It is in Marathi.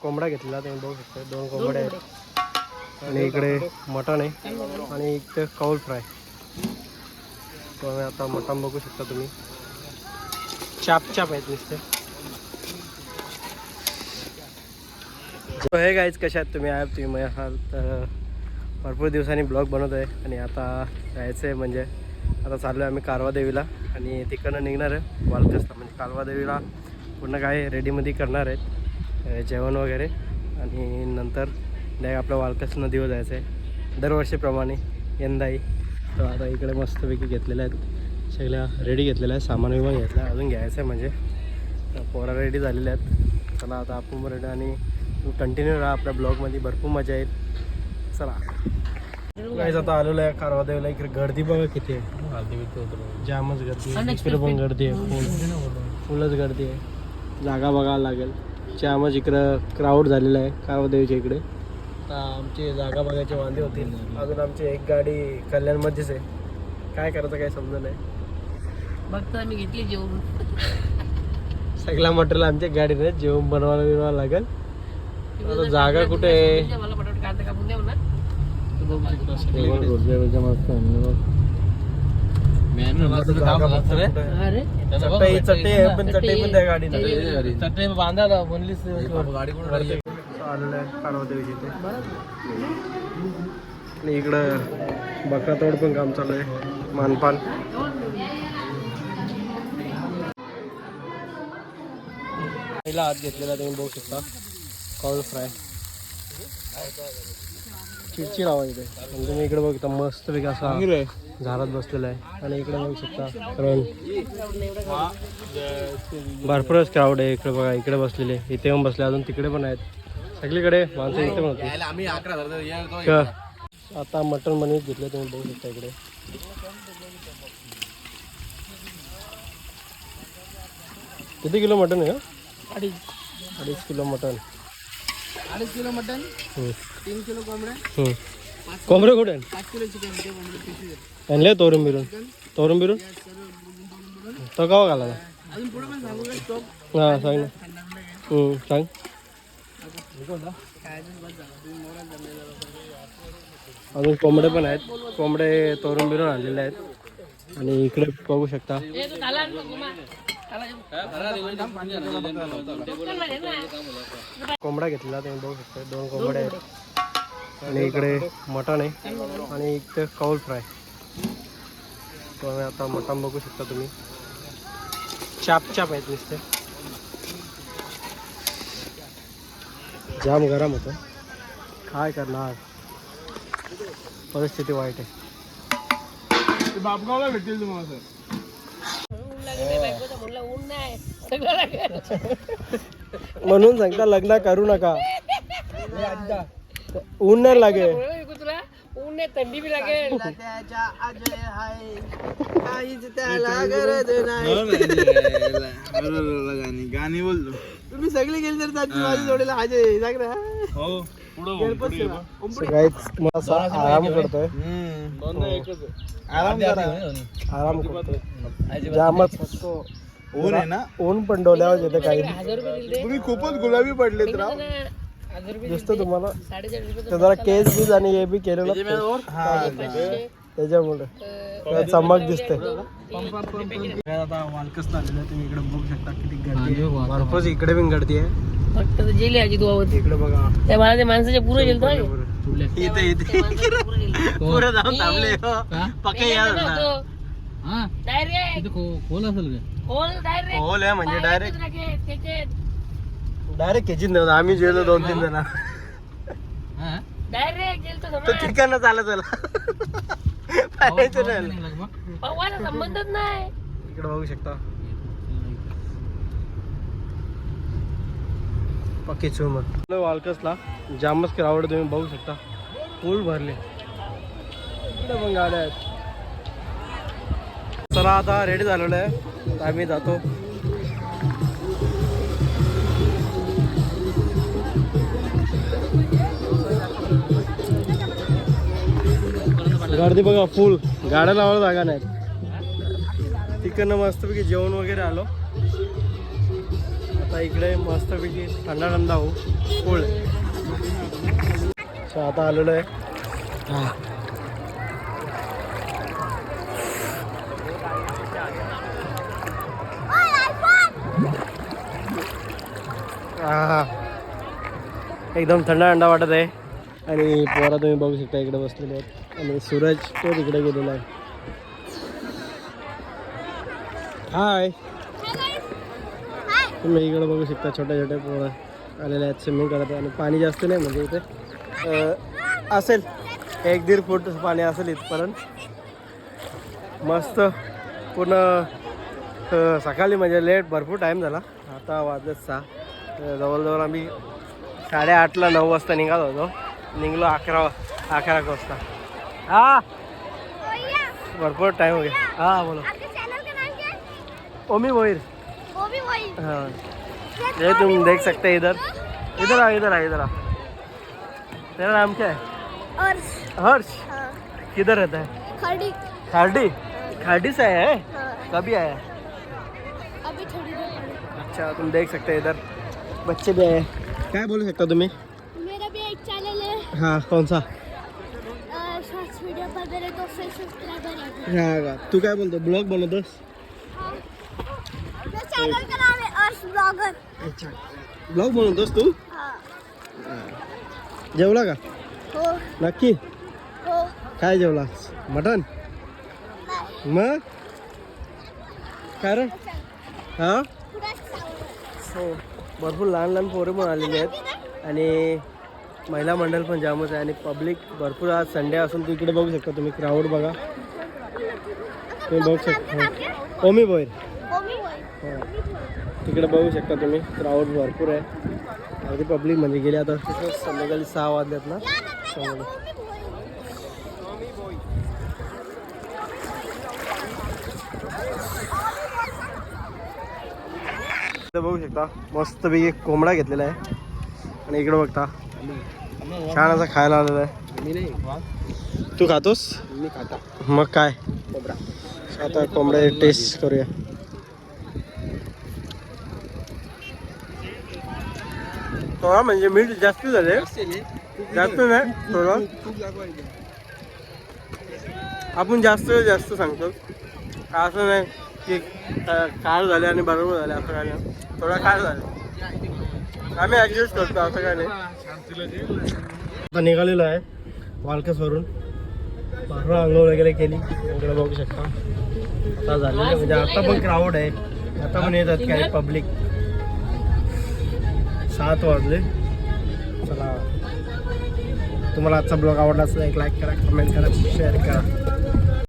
कोंबडा घेतलेला तुम्ही बघू शकता, 2 कोंबड्या आहेत आणि इकडे मटण आहे आणि इकडे कौल फ्राय. तो आता मटण बघू शकता तुम्ही, चाप आहेत नुसते. हे गाईज कशा आहेत तुम्ही? तुम्ही असाल तर भरपूर दिवसांनी ब्लॉग बनवतो आहे आणि आता जायचं आहे, म्हणजे आता चाललो आहे आम्ही कारवा देवीला आणि तिकडनं निघणार आहे वालकसला. म्हणजे कारवा देवीला पूर्ण काय रेडीमध्ये करणार आहेत, जेवण वगैरे, आणि नंतर डायरेक्ट आपल्या वालकस नदीवर जायचं आहे दरवर्षीप्रमाणे यंदाही. तर आता इकडे मस्तपैकी घेतलेल्या आहेत, सगळ्या रेडी घेतलेल्या आहेत, सामान विमान घेतलं, अजून घ्यायचं आहे. म्हणजे पोरा रेडी झालेल्या आहेत. चला आता आपण रेडी आणि कंटिन्यू राहा आपल्या ब्लॉगमध्ये, भरपूर मजा येईल. चला गाईज आता आलेलो आहे कारवा देवीला. इकडे गर्दी बघा किती आहे, जामच गर्दी आहे. इकडे पण गर्दी आहे, फुलच गर्दी आहे. जागा बघायला लागेल, जामच इकडं क्राऊड झालेला आहे कारवा देवीच्या इकडे. आता आमची जागा बघायचे वांदे होतील. अजून आमची एक गाडी कल्याणमध्येच आहे, काय करायचं काय समजलं नाही. बघतो आम्ही घेतली जेवण, सगळा मटेरियल आमच्या गाडीने जेवण बनवायला लागेल. आता जागा कुठे आहे? मला पटापट कांदा कापून द्या म्हणा. चटई पण त्या गाडीला चटई बांधायला म्हणलीच गाडी आलेलं आहे कारवा देवीची इथे. आणि इकडं बकरा तोड पण काम चालू आहे, मानपान. पहिला हात घेतलेला तुम्ही बघू शकता, कौल फ्राय. चिडचिड आवाज इथे. आणि तुम्ही इकडे बघता मस्तपैकी असा झाडात बसलेला आहे. आणि इकडे बघू शकता कारण भरपूरच क्राऊड आहे. इकडे बघा, इकडे बसलेले, इथे पण बसले, अजून तिकडे पण आहेत, सगळीकडे माणसं इथे पण होती. आता मटण बनवून घेतलं तुम्ही बघू शकता. इकडे किती किलो मटण आहे का? 2.5 किलो मटण. 2.5 किलो मटन, 3 किलो कोंबड्या, कोंबडे कुठे 5 किलो चिकन आणले? तोरून बिरून तो गावा घाला. अजून पुढे पण सांगू का स्टॉक? हां सांग ना. सांग. अजून कोंबडे पण आहेत, कोंबडे तोरून बिरून आणलेले आहेत. आणि इकडे बघू शकता कोंबडा घेतलेला तुम्ही बघू शकता, 2 कोंबड्या आहेत आणि इकडे मटण आहे आणि इकडे कौल फ्राय. तो आता मटण बघू शकता तुम्ही, चाप आहेत नुसते. जाम गरम होतं, काय करणार, परिस्थिती वाईट आहे. बापगावला भेटेल तुम्हाला सर. म्हणून सांगता लग्न करू नका, ऊन नाही लागे. ऊन नाही, थंडी बी लागेल. गाणी बोलतो तुम्ही सगळे गेले तर त्याची माझी जोडीला हाजे सांग ना. मला आराम करतोय, आराम करतोय, जामच ऊन आहे ना. ऊन पण डोल्यावर येते काही. 1000 रुपये दिले. तुम्ही खूपच गुलाबी पडलेत राव. 1000 रुपये दिसतं तुम्हाला. 4.5 रुपये तर जरा केस बीज आणि हे बी केलेलं त्याच्यामुळे चमक दिसते. आता वालकस आलेलं तुम्ही इकडे बघू शकता, किती गर्दी आहे. भरपूर इकडे पण गर्दी आहे. फक्त जेली आजी दुआवत इकडे बघा, त्या मला ते माणसाच्या पुरे गेलतो इथे पुढे जाऊन थांबले पक्के. खोल असेल होल आहे म्हणजे डायरेक्ट खेचीत नव्हतं. आम्ही जेवलो 2-3 जण, डायरेक्ट गेलतो तो ठिकाण चालत चला पवायला संबंधच नाही. इकडे बघू शकता पक्की चूर वालकसला जामच क्राऊड तुम्ही बघू शकता, फुल भरले. इकडे पण गाड्या आहेत. चला आता रेडी झालेलं आहे, आम्ही जातो. गर्दी बघा फुल, गाड्या लावायला जागा नाही. तिकडनं मस्तपैकी जेवण वगैरे आलो. आता इकडे मस्तपैकी थंडा थंडा होऊ कोल्ड. सो आता आलेलो आहे एकदम थंडा थंडा वाटत आहे. आणि पोरा तुम्ही बघू शकता इकडे बसलेले आहेत आणि सूरज तो तिकडे गेलेला आहे. हाय, तुम्ही इकडे बघू शकता छोट्या छोट्या पोरं आलेले आहेत स्विमिंग करत. आणि पाणी जास्त नाही म्हणजे इथे असेल 1-1.5 फूट पाणी असेल इथपर्यंत. मस्त पूर्ण सकाळी म्हणजे लेट भरपूर टाईम झाला. आता वाजले 6. जवळजवळ आम्ही 8:30ला 9 वाजता निघालो होतो. निघलो 11 वाजता. हा भरपूर टाइम हो गया. हाँ बोलो. ओमी भोईर. हाँ ये तुम देख सकते हैं इधर. इधर आ. तेरा नाम क्या है? हर्ष. किधर रहता है? खाड़ी से आया है. कभी आया? अभी थोड़ी देर पहले. अच्छा तुम देख सकते हैं इधर बच्चे भी आए. क्या बोलू शकता तुम्ही? मेरा भी एक चैनल है. हाँ कौन सा? शॉर्ट्स वीडियो पर मेरे 200 सब्सक्राइबर है. हाँ का तू काय बोलतो ब्लॉग बनवतोस? मेरे चैनल का नाम है अर्श ब्लॉगर. अच्छा ब्लॉग बनवतोस तू? जेवला का? हो नक्की? हो. काय जेवला? मटन? मग काय रे? हां हो भरपूर लहान पोरं पण आलेली आहेत आणि महिला मंडळ पण जामच आहे आणि पब्लिक भरपूर. आज संडे असून तू इकडे बघू शकता तुम्ही क्राऊड बघा तुम्ही बघू शकता. ओमी भोईर. तिकडे बघू शकता तुम्ही क्राऊड भरपूर आहे. अगदी पब्लिक म्हणजे गेले आता संध्याकाळी 6 वाजल्यात ना त्यामुळे. बघू शकता मस्तपैकी कोंबडा घेतलेला आहे आणि इकडे बघता छान असं खायला आलेलं आहे. मी नाही. तू खातोस? मी खाता. मग काय कोबरा. आता कोंबडा टेस्ट करूया. थोडा म्हणजे मीठ जास्त झाले. जास्त नाही थोडं. आपण जास्त सांगतो असं नाही की काळ झाले आणि बरोबर झाले असं काय नाही. थोडा काळ झाला आम्ही ॲडजस्ट करतो असं काय नाही. आता निघालेलो आहे वालकसवरून. भरपूर आंघोळ वगैरे केली वगैरे बघू शकता. आता झालेलं म्हणजे आता पण क्राऊड आहे. आता पण येतात काही पब्लिक. 7 वाजले. चला तुम्हाला आजचा ब्लॉग आवडला असेल एक लाईक करा, कमेंट करा, शेअर करा.